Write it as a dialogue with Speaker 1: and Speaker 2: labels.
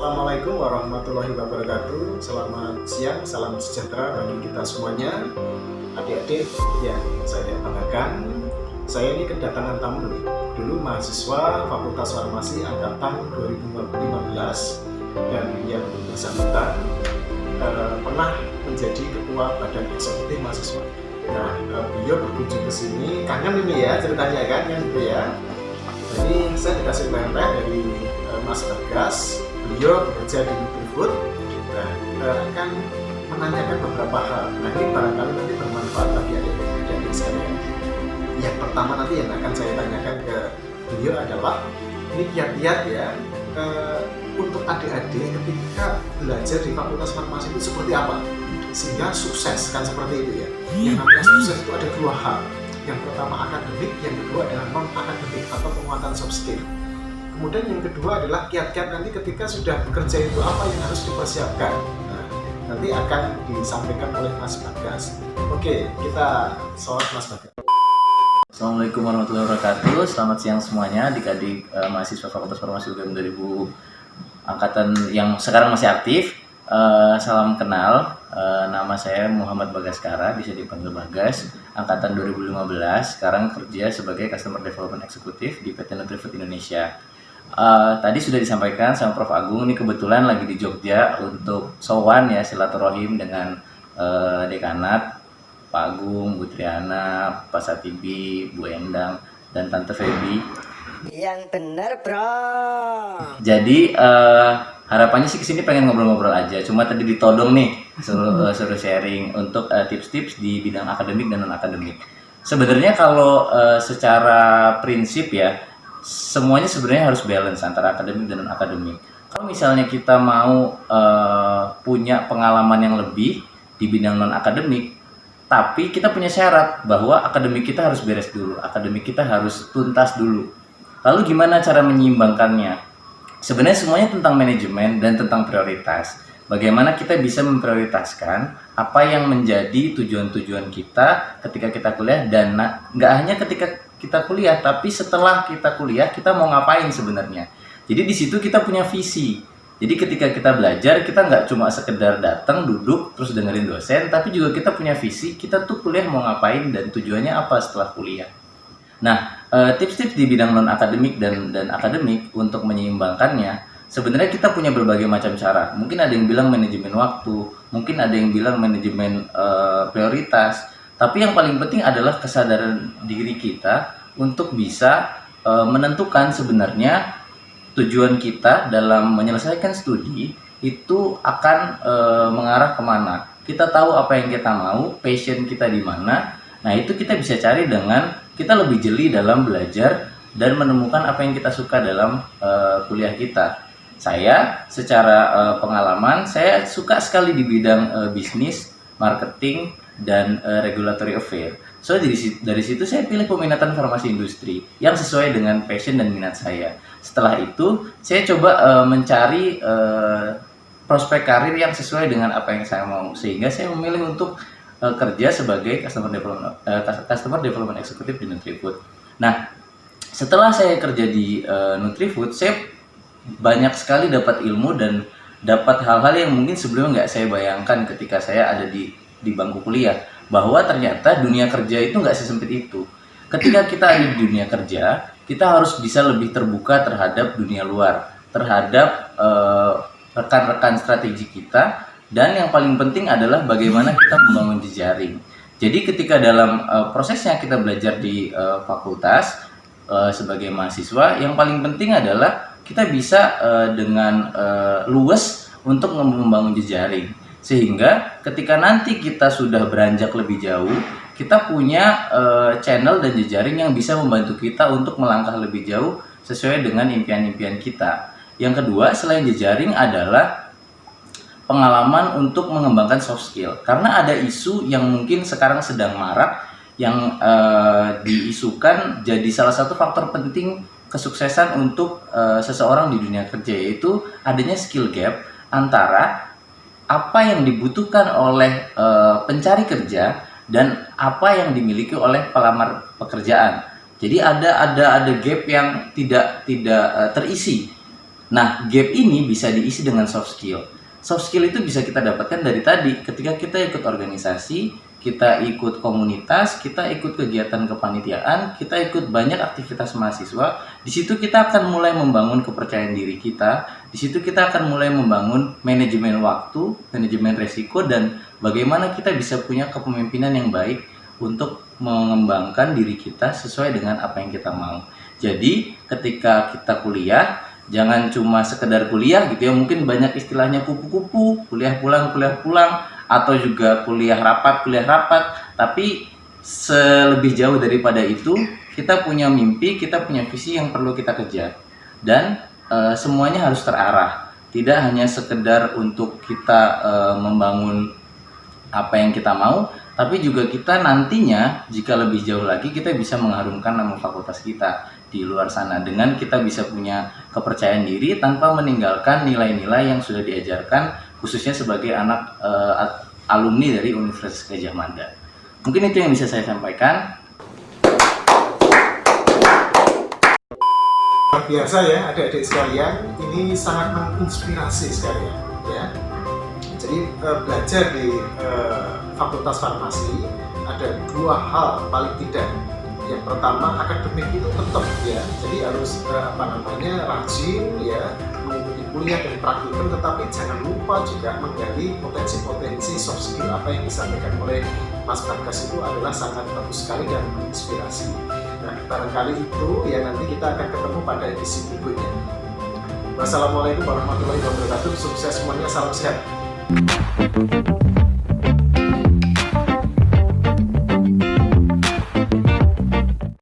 Speaker 1: Assalamualaikum warahmatullahi wabarakatuh. Selamat siang, salam sejahtera bagi kita semuanya. Adik-adik yang saya banggakan, saya ini kedatangan tamu dulu mahasiswa Fakultas Farmasi angkatan 2015 dan yang bersangkutan pernah menjadi ketua badan eksekutif mahasiswa. Nah, beliau berkunjung ke sini, kangen ini ya ceritanya kan gitu ya. Jadi saya dikasih pempek dari Mas Bagas, beliau bekerja di Nutrifood. Nah, akan menanyakan beberapa hal. Nah, ini barangkali nanti bermanfaat bagi adik-adik sekalian. Yang pertama nanti yang akan saya tanyakan ke beliau adalah ini kiat-kiat ya untuk adik-adik ketika belajar di Fakultas Farmasi itu seperti apa sehingga sukses, kan seperti itu ya. Yang namanya sukses itu ada dua hal. Yang pertama akademik, yang kedua adalah non akademik atau penguatan soft skill. Kemudian yang kedua adalah kiat-kiat nanti ketika sudah bekerja itu apa yang harus dipersiapkan. Nah, nanti akan disampaikan oleh Mas Bagas. Oke, kita soal Mas Bagas.
Speaker 2: Assalamualaikum warahmatullahi wabarakatuh. Selamat siang semuanya, adik-adik mahasiswa Fakultas Farmasi UGM 2000 angkatan yang sekarang masih aktif. Salam kenal, nama saya Muhammad Bagaskara, bisa dipanggil Bagas, angkatan 2015, sekarang kerja sebagai Customer Development Executive di PT Nutrifood Indonesia. Tadi sudah disampaikan sama Prof. Agung, ini kebetulan lagi di Jogja untuk sowan ya, silaturahim dengan dekanat, Pak Agung, Bu Triana, Pak Satibi, Bu Endang, dan Tante Feby.
Speaker 3: Yang bener bro.
Speaker 2: Jadi harapannya sih kesini pengen ngobrol-ngobrol aja. Cuma tadi ditodong nih suruh sharing untuk tips-tips di bidang akademik dan non akademik. Sebenarnya kalau secara prinsip ya semuanya sebenarnya harus balance antara akademik dan non akademik. Kalau misalnya kita mau punya pengalaman yang lebih di bidang non akademik, tapi kita punya syarat bahwa akademik kita harus beres dulu, akademik kita harus tuntas dulu. Lalu gimana cara menyeimbangkannya? Sebenarnya semuanya tentang manajemen dan tentang prioritas. Bagaimana kita bisa memprioritaskan apa yang menjadi tujuan-tujuan kita ketika kita kuliah, dan nggak hanya ketika kita kuliah, tapi setelah kita kuliah kita mau ngapain sebenarnya. Jadi di situ kita punya visi. Jadi ketika kita belajar, kita nggak cuma sekedar datang, duduk, terus dengerin dosen, tapi juga kita punya visi, kita tuh kuliah mau ngapain dan tujuannya apa setelah kuliah. Nah, tips-tips di bidang non-akademik dan akademik untuk menyeimbangkannya, sebenarnya kita punya berbagai macam cara. Mungkin ada yang bilang manajemen waktu, mungkin ada yang bilang manajemen prioritas, tapi yang paling penting adalah kesadaran diri kita untuk bisa menentukan sebenarnya tujuan kita dalam menyelesaikan studi itu akan mengarah kemana. Kita tahu apa yang kita mau, passion kita di mana. Nah, itu kita bisa cari dengan kita lebih jeli dalam belajar dan menemukan apa yang kita suka dalam kuliah kita. Saya secara pengalaman, saya suka sekali di bidang bisnis, marketing, dan regulatory affair. So dari situ saya pilih peminatan farmasi industri yang sesuai dengan passion dan minat saya. Setelah itu saya coba mencari prospek karir yang sesuai dengan apa yang saya mau, sehingga saya memilih untuk kerja sebagai customer development executive di Nutrifood. Nah, setelah saya kerja di Nutrifood, saya banyak sekali dapat ilmu dan dapat hal-hal yang mungkin sebelumnya nggak saya bayangkan ketika saya ada di bangku kuliah, bahwa ternyata dunia kerja itu nggak sesempit itu. Ketika kita ada di dunia kerja, kita harus bisa lebih terbuka terhadap dunia luar, terhadap rekan-rekan strategi kita, dan yang paling penting adalah bagaimana kita membangun jejaring. Jadi ketika dalam prosesnya kita belajar di fakultas sebagai mahasiswa, yang paling penting adalah kita bisa dengan luas untuk membangun jejaring. Sehingga ketika nanti kita sudah beranjak lebih jauh, kita punya channel dan jejaring yang bisa membantu kita untuk melangkah lebih jauh sesuai dengan impian-impian kita. Yang kedua, selain jejaring adalah pengalaman untuk mengembangkan soft skill. Karena ada isu yang mungkin sekarang sedang marak, yang diisukan jadi salah satu faktor penting kesuksesan untuk seseorang di dunia kerja, yaitu adanya skill gap antara apa yang dibutuhkan oleh pencari kerja dan apa yang dimiliki oleh pelamar pekerjaan. Jadi ada gap yang tidak terisi. Nah, gap ini bisa diisi dengan soft skill. Soft skill itu bisa kita dapatkan dari tadi, ketika kita ikut organisasi, kita ikut komunitas, kita ikut kegiatan kepanitiaan, kita ikut banyak aktivitas mahasiswa. Di situ kita akan mulai membangun kepercayaan diri kita. Di situ kita akan mulai membangun manajemen waktu, manajemen resiko, dan bagaimana kita bisa punya kepemimpinan yang baik untuk mengembangkan diri kita sesuai dengan apa yang kita mau. Jadi ketika kita kuliah, jangan cuma sekedar kuliah gitu ya, mungkin banyak istilahnya kupu-kupu, kuliah pulang, atau juga kuliah rapat, tapi selebih jauh daripada itu, kita punya mimpi, kita punya visi yang perlu kita kejar, dan semuanya harus terarah, tidak hanya sekedar untuk kita membangun apa yang kita mau, tapi juga kita nantinya jika lebih jauh lagi kita bisa mengharumkan nama fakultas kita di luar sana dengan kita bisa punya kepercayaan diri tanpa meninggalkan nilai-nilai yang sudah diajarkan khususnya sebagai anak alumni dari Universitas Gadjah Mada. Mungkin itu yang bisa saya sampaikan.
Speaker 1: Luar biasa ya adik-adik sekalian, ini sangat menginspirasi sekali ya. Jadi belajar di Fakultas Farmasi ada dua hal paling tidak. Yang pertama, akademik itu tetap ya, jadi harus rajin ya, mengikuti kuliah dan praktikum, tetapi jangan lupa juga menggali potensi-potensi soft skill apa yang disampaikan oleh Mas Bagas itu adalah sangat bagus sekali dan menginspirasi. Nah, barangkali itu ya nanti kita akan ketemu pada edisi berikutnya. Wassalamualaikum warahmatullahi wabarakatuh, sukses semuanya, salam sehat.